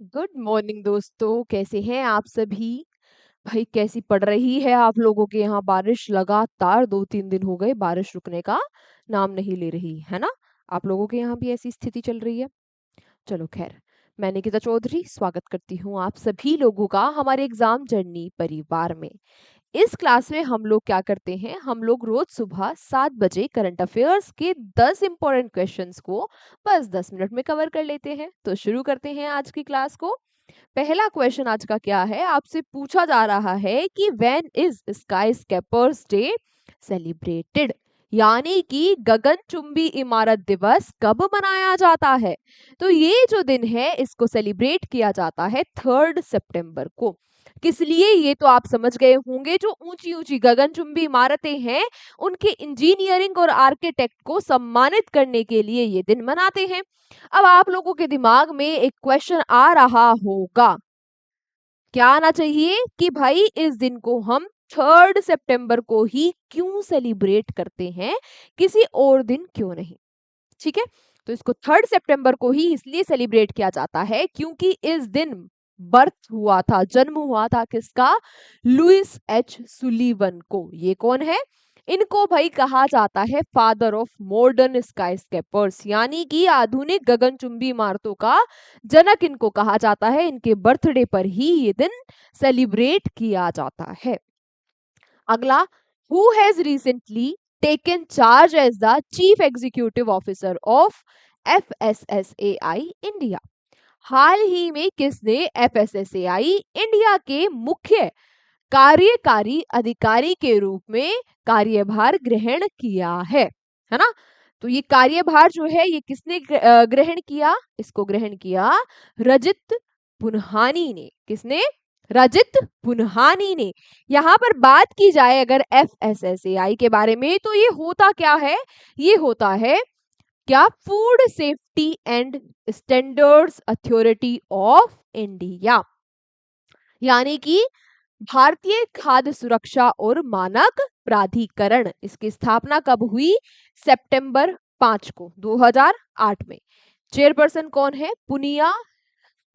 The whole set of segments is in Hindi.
गुड मॉर्निंग दोस्तों, कैसे हैं आप सभी। भाई कैसी पड़ रही है आप लोगों के यहाँ बारिश। लगातार 2-3 दिन हो गए, बारिश रुकने का नाम नहीं ले रही है ना। आप लोगों के यहाँ भी ऐसी स्थिति चल रही है। चलो खैर, मैं निकिता चौधरी स्वागत करती हूँ आप सभी लोगों का हमारे एग्जाम जर्नी परिवार में। इस क्लास में हम लोग क्या करते हैं, हम लोग रोज सुबह 7 बजे करंट अफेयर्स के 10 इंपॉर्टेंट क्वेश्चंस को बस 10 मिनट में कवर कर लेते हैं। तो शुरू करते हैं आज की क्लास को। पहला क्वेश्चन आज का क्या है, आपसे पूछा जा रहा है कि when is skyscrapers day celebrated, यानी कि गगनचुंबी इमारत दिवस कब मनाया जाता है। तो ये जो दिन है इसको सेलिब्रेट किया जाता है 3 सितंबर को। किस लिए, ये तो आप समझ गए होंगे। जो ऊंची ऊंची गगनचुंबी इमारतें हैं उनके इंजीनियरिंग और आर्किटेक्ट को सम्मानित करने के लिए ये दिन मनाते हैं। अब आप लोगों के दिमाग में एक क्वेश्चन आ रहा होगा, क्या आना चाहिए कि भाई इस दिन को हम 3 सितंबर को ही क्यों सेलिब्रेट करते हैं, किसी और दिन क्यों नहीं। ठीक है, तो इसको 3 सितंबर को ही इसलिए सेलिब्रेट किया जाता है क्योंकि इस दिन बर्थ हुआ था, जन्म हुआ था किसका, लुइस एच सुलीवन को। ये कौन है, इनको भाई कहा जाता है फादर ऑफ मॉडर्न स्काईस्केपर्स, यानी कि आधुनिक गगनचुंबी इमारतों का जनक इनको कहा जाता है। इनके बर्थडे पर ही ये दिन सेलिब्रेट किया जाता है। अगला, who has recently taken charge as the chief executive officer of FSSAI India। हाल ही में किसने FSSAI इंडिया के मुख्य कार्यकारी अधिकारी के रूप में कार्यभार ग्रहण किया है ना। तो ये कार्यभार जो है ये किसने ग्रहण किया, इसको ग्रहण किया रजित पुन्हानी ने। किसने, रजित पुन्हानी ने। यहाँ पर बात की जाए अगर FSSAI के बारे में तो ये होता क्या है, ये होता है क्या, food safety and standards authority of India, यानी कि भारतीय खाद्य सुरक्षा और मानक प्राधिकरण। इसकी स्थापना कब हुई, सितंबर 5 को 2008 में। चेयरपर्सन कौन है, पुनिया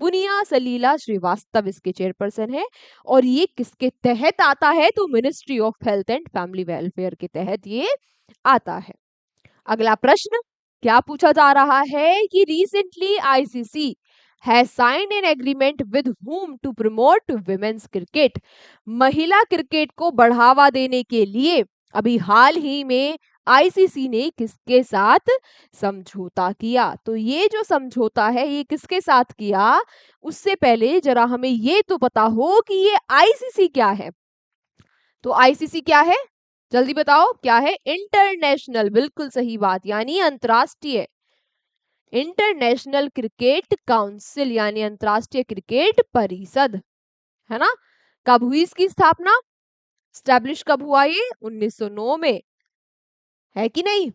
पुनिया सलीला श्रीवास्तव इसके चेयरपर्सन है। और ये किसके तहत आता है, तो ministry of health and family welfare के तहत ये आता है। अगला प्रश्न क्या पूछा जा रहा है कि recently ICC has signed an agreement with whom to promote women's cricket। महिला क्रिकेट को बढ़ावा देने के लिए अभी हाल ही में आईसीसी ने किसके साथ समझौता किया। तो ये जो समझौता है ये किसके साथ किया, उससे पहले जरा हमें ये तो पता हो कि ये आईसीसी क्या है। तो आईसीसी क्या है, जल्दी बताओ क्या है, इंटरनेशनल, बिल्कुल सही बात, यानी अंतरराष्ट्रीय, इंटरनेशनल क्रिकेट काउंसिल यानी अंतरराष्ट्रीय क्रिकेट परिषद, है ना। कब हुई इसकी स्थापना, स्टैब्लिश कब हुआ ये, 1909 में, है कि नहीं।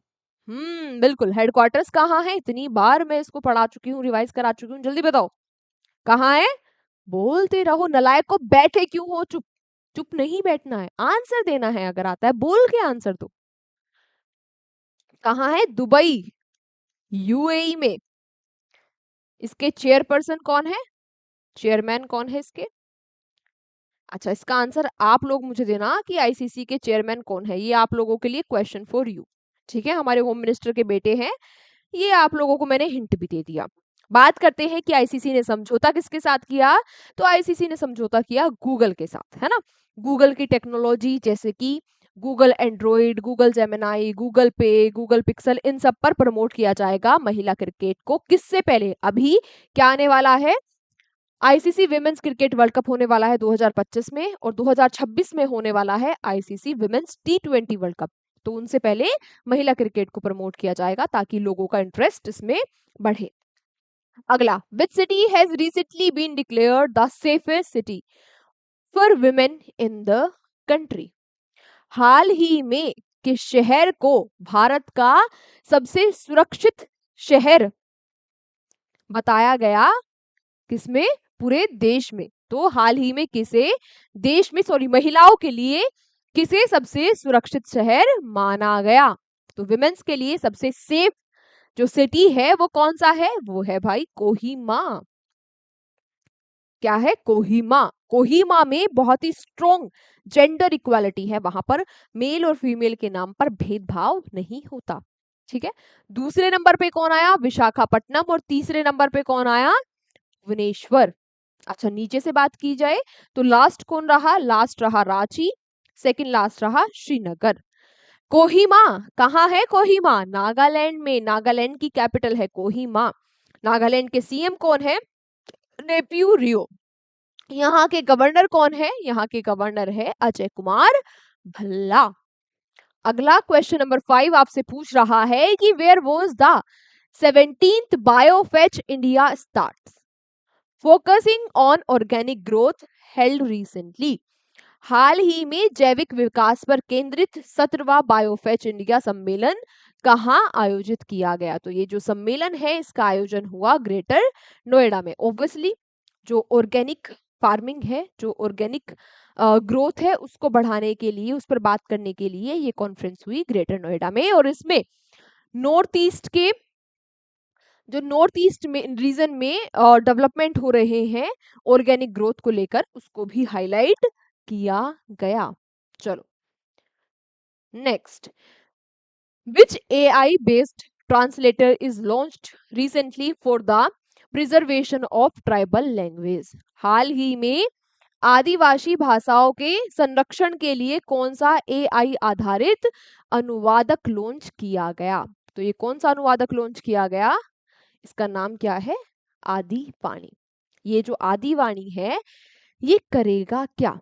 बिल्कुल। हेडक्वार्टर्स कहाँ है, इतनी बार मैं इसको पढ़ा चुकी हूँ, रिवाइज करा चुकी हूँ, जल्दी बताओ कहाँ है। बोलते रहो नलायक को, बैठे क्यों हो, चुप चुप नहीं बैठना है, आंसर देना है, अगर आता है बोल के आंसर दो। कहाँ है, दुबई, यूएई में। इसके चेयरपर्सन कौन है, चेयरमैन कौन है इसके। अच्छा, इसका आंसर आप लोग मुझे देना कि आईसीसी के चेयरमैन कौन है, ये आप लोगों के लिए क्वेश्चन फॉर यू। ठीक है, हमारे होम मिनिस्टर के बेटे हैं, ये आप लोगों को मैंने हिंट भी दे दिया। बात करते हैं कि आईसीसी ने समझौता किसके साथ किया, तो आईसीसी ने समझौता किया गूगल के साथ, है ना। गूगल की टेक्नोलॉजी जैसे कि Google Android, Google Gemini, Google पे, गूगल पिक्सल, इन सब पर प्रमोट किया जाएगा महिला क्रिकेट को। किससे पहले, अभी क्या आने वाला है, ICC women's cricket world cup होने वाला है 2025 में, और 2026 में होने वाला है ICC women's T20 world cup. तो उनसे पहले महिला क्रिकेट को प्रमोट किया जाएगा ताकि लोगों का इंटरेस्ट इसमें बढ़े। अगला, which city has recently been declared the safest city for women in the country. हाल ही में किस शहर को भारत का सबसे सुरक्षित शहर बताया गया, किसमें, पूरे देश में। तो हाल ही में किसे देश में, सॉरी, महिलाओं के लिए किसे सबसे सुरक्षित शहर माना गया। तो विमेंस के लिए सबसे सेफ जो सिटी है वो कौन सा है, वो है भाई कोहिमा। क्या है? कोहिमा। कोहिमा में बहुत ही स्ट्रॉन्ग जेंडर इक्वालिटी है, वहां पर मेल और फीमेल के नाम पर भेदभाव नहीं होता। ठीक है। दूसरे नंबर पे कौन आया? विशाखापट्टनम। और तीसरे नंबर पे कौन आया? भुवनेश्वर। अच्छा, नीचे से बात की जाए तो लास्ट कौन रहा? लास्ट रहा रांची, सेकंड लास्ट रहा श्रीनगर। कोहिमा कहाँ है? कोहिमा नागालैंड में, नागालैंड की कैपिटल है कोहिमा। नागालैंड के सीएम कौन है? नेप्यू रियो। यहाँ के गवर्नर कौन है? यहाँ के गवर्नर है अजय कुमार भल्ला। अगला क्वेश्चन नंबर 5 आपसे पूछ रहा है कि where was the 17th BioFach India start focusing on organic growth held recently. हाल ही में जैविक विकास पर केंद्रित 17वां बायोफेच इंडिया सम्मेलन कहाँ आयोजित किया गया? तो ये जो सम्मेलन है इसका आयोजन हुआ ग्रेटर नोएडा में। ऑब्वियसली जो ऑर्गेनिक फार्मिंग है, जो ऑर्गेनिक ग्रोथ है, उसको बढ़ाने के लिए, उस पर बात करने के लिए ये कॉन्फ्रेंस हुई ग्रेटर नोएडा में। और इसमें नॉर्थ ईस्ट के, जो नॉर्थ ईस्ट में रीजन में डेवलपमेंट हो रहे हैं ऑर्गेनिक ग्रोथ को लेकर, उसको भी हाईलाइट किया गया। चलो next, which AI based translator is launched recently for the preservation of tribal language? हाल ही में आदिवासी भाषाओं के संरक्षण के लिए कौन सा AI आधारित अनुवादक लॉन्च किया गया? तो ये कौन सा अनुवादक लॉन्च किया गया? इसका नाम क्या है? आदिवाणी। ये जो आदिवाणी है ये करेगा क्या?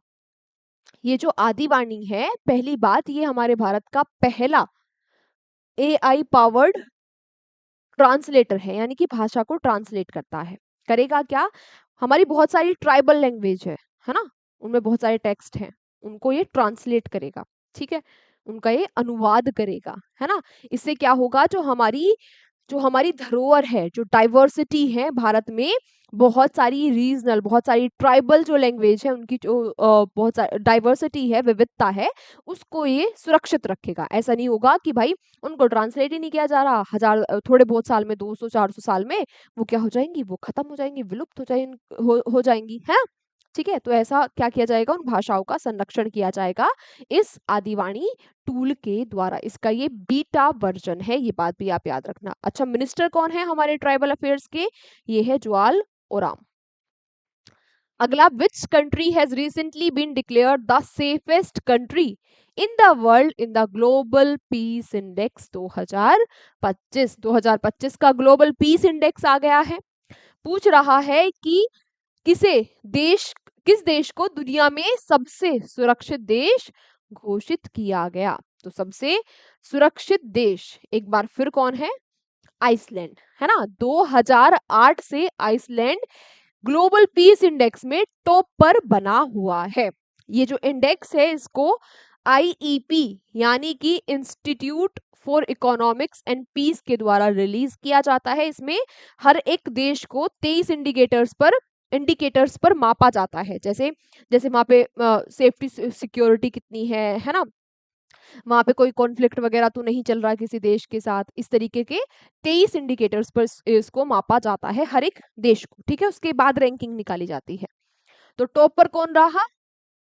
ये जो आदिवाणी है, पहली बात, ये हमारे भारत का पहला AI पावर्ड ट्रांसलेटर है, यानी कि भाषा को ट्रांसलेट करता है। करेगा क्या? हमारी बहुत सारी ट्राइबल लैंग्वेज है ना, उनमें बहुत सारे टेक्स्ट हैं, उनको ये ट्रांसलेट करेगा। ठीक है, उनका ये अनुवाद करेगा, है ना। इससे क्या होगा? जो हमारी धरोहर है, जो डाइवर्सिटी है भारत में, बहुत सारी रीजनल, बहुत सारी ट्राइबल जो लैंग्वेज है, उनकी जो बहुत सारी डाइवर्सिटी है, विविधता है, उसको ये सुरक्षित रखेगा। ऐसा नहीं होगा कि भाई उनको ट्रांसलेट ही नहीं किया जा रहा, थोड़े बहुत साल में, 200-400 साल में वो क्या हो जाएंगी? वो खत्म हो जाएंगी, विलुप्त हो जाएंगी, है। ठीक है, तो ऐसा क्या किया जाएगा? उन भाषाओं का संरक्षण किया जाएगा इस आदिवाणी टूल के द्वारा। इसका ये बीटा वर्जन है, ये बात भी आप याद रखना। अच्छा, मिनिस्टर कौन है हमारे ट्राइबल अफेयर्स के? ये है जुआल ओराम। अगला, which country has recently been declared the safest country in the world in the global peace index 2025? 2025 का ग्लोबल पीस इंडेक्स आ गया है। पूछ रहा है कि किसे देश किस देश को दुनिया में सबसे सुरक्षित देश घोषित किया गया? तो सबसे सुरक्षित देश एक बार फिर कौन है? आइसलैंड, है ना। 2008 से आइसलैंड ग्लोबल पीस इंडेक्स में टॉप पर बना हुआ है। ये जो इंडेक्स है इसको आईईपी यानी कि institute for economics and peace के द्वारा रिलीज किया जाता है। इसमें हर एक देश को 23 इंडिकेटर्स पर मापा जाता है। जैसे जैसे वहां पे सेफ्टी सिक्योरिटी कितनी है ना, वहां पे कोई कॉन्फ्लिक्ट वगैरह तो नहीं चल रहा किसी देश के साथ, इस तरीके के 23 इंडिकेटर्स पर इसको मापा जाता है हर एक देश को। ठीक है, उसके बाद रैंकिंग निकाली जाती है। तो टॉप पर कौन रहा?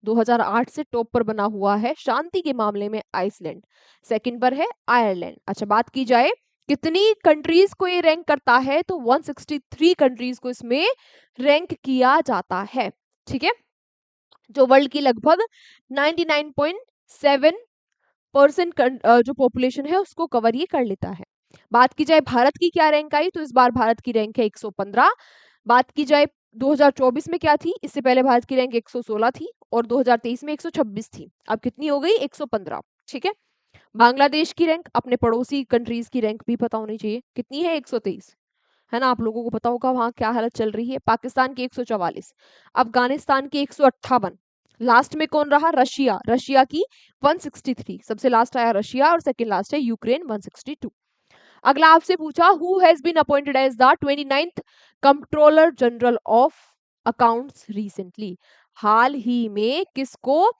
2008 से टॉप पर बना हुआ है शांति के मामले में आइसलैंड। सेकंड पर है आयरलैंड। अच्छा, बात की जाए कितनी कंट्रीज को ये रैंक करता है, तो 163 कंट्रीज को इसमें रैंक किया जाता है। ठीक है, जो वर्ल्ड की लगभग 99.7% जो पॉपुलेशन है उसको कवर ये कर लेता है। बात की जाए भारत की क्या रैंक आई, तो इस बार भारत की रैंक है 115। बात की जाए 2024 में क्या थी, इससे पहले भारत की रैंक 116 थी और 2023 में 126 थी। अब कितनी हो गई? 115। ठीक है, बांग्लादेश की रैंक, अपने पड़ोसी कंट्रीज की रैंक भी पता होनी चाहिए, कितनी है? 123, है ना। आप लोगों को पता होगा वहां क्या हालत चल रही है। पाकिस्तान की 144, अफगानिस्तान की 158, लास्ट में कौन रहा? रशिया। रशिया की 163, सबसे लास्ट आया रशिया और सेकंड लास्ट है यूक्रेन 162। अगला आपसे पूछा, who has been appointed as the 29th controller general of accounts recently? हाल ही में किसको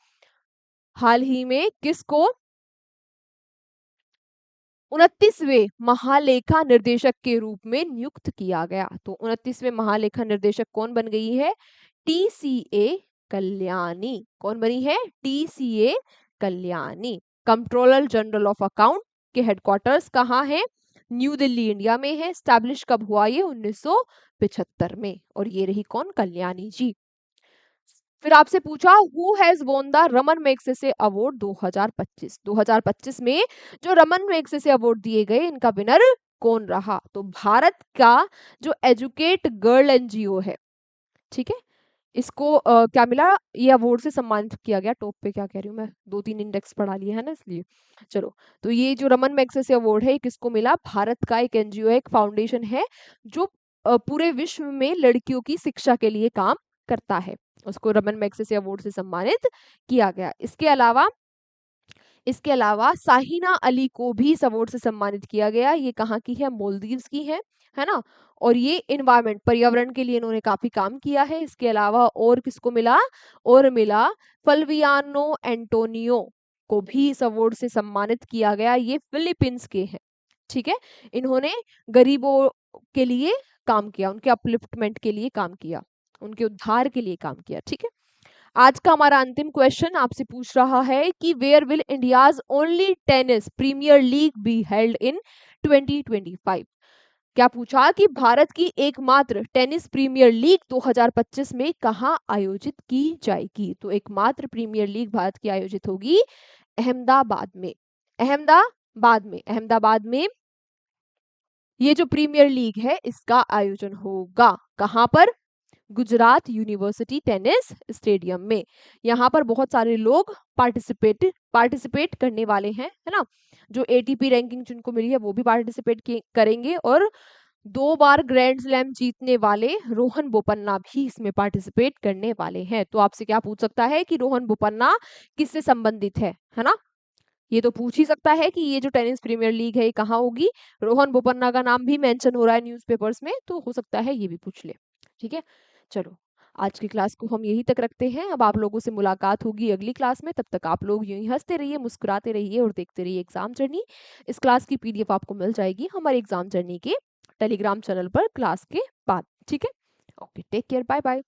29वें महालेखा निर्देशक के रूप में नियुक्त किया गया? तो 29वें महालेखा निर्देशक कौन बन गई है? TCA कल्याणी। कौन बनी है? TCA Kalyani. Controller general of account के हेडक्वार्टर्स कहाँ है? न्यू दिल्ली इंडिया में है। स्टैब्लिश कब हुआ ये? 1975 में। और ये रही कौन? कल्याणी जी। फिर आपसे पूछा who has won the Raman Magsaysay award 2025। 2025 में जो रमन मैग्सेसे अवार्ड दिए गए, इनका विनर कौन रहा? तो भारत का जो एजुकेट गर्ल एनजीओ है, ठीक है, इसको क्या मिला? ये अवार्ड से सम्मानित किया गया। टॉप पे क्या कह रही हूँ मैं, 2-3 इंडेक्स पढ़ा लिए है ना, इसलिए। चलो, तो ये जो रमन मैग्सेसे अवार्ड है, किसको मिला? भारत का एक एनजीओ है, एक फाउंडेशन है, जो पूरे विश्व में लड़कियों की शिक्षा के लिए काम करता है। उसको रमन मैग्सेसे अवार्ड से सम्मानित किया गया। इसके अलावा साहिना अली को भी इस अवार्ड से सम्मानित किया गया। ये कहाँ की है? मोलदीव्स की है ना। और ये इन्वायरमेंट, पर्यावरण के लिए इन्होंने काफी काम किया है। इसके अलावा और किसको मिला? और मिला फल्वियानो एंटोनियो को भी इस अवार्ड से सम्मानित किया गया। ये फिलीपींस के हैं, ठीक है। इन्होंने गरीबों के लिए काम किया, उनके अपलिफ्टमेंट के लिए काम किया, उनके उद्धार के लिए काम किया, ठीक है। आज का हमारा अंतिम क्वेश्चन आपसे पूछ रहा है कि where will India's only tennis premier league be held in 2025? क्या पूछा कि भारत की एकमात्र टेनिस प्रीमियर लीग 2025 में कहां आयोजित की जाएगी? तो एकमात्र प्रीमियर लीग भारत की आयोजित होगी अहमदाबाद में। अहमदाबाद में ये जो प्रीमियर लीग है, इसका आयोजन होगा कहां पर? गुजरात यूनिवर्सिटी टेनिस स्टेडियम में। यहाँ पर बहुत सारे लोग पार्टिसिपेट करने वाले हैं, है ना। जो एटीपी रैंकिंग जिनको मिली है, वो भी पार्टिसिपेट करेंगे। और 2 बार ग्रैंड स्लैम जीतने वाले रोहन बोपन्ना भी इसमें पार्टिसिपेट करने वाले हैं। तो आपसे क्या पूछ सकता है कि रोहन बोपन्ना किससे संबंधित है ना। ये तो पूछ ही सकता है कि ये जो टेनिस प्रीमियर लीग है, ये कहाँ होगी। रोहन बोपन्ना का नाम भी मेंशन हो रहा है न्यूज़पेपर्स में, तो हो सकता है ये भी पूछ ले, ठीक है। चलो, आज की क्लास को हम यहीं तक रखते हैं। अब आप लोगों से मुलाकात होगी अगली क्लास में। तब तक आप लोग यूं ही हंसते रहिए, मुस्कुराते रहिए और देखते रहिए एग्जाम जर्नी। इस क्लास की पीडीएफ आपको मिल जाएगी हमारे एग्जाम जर्नी के टेलीग्राम चैनल पर क्लास के बाद, ठीक है। Okay, take care, bye bye.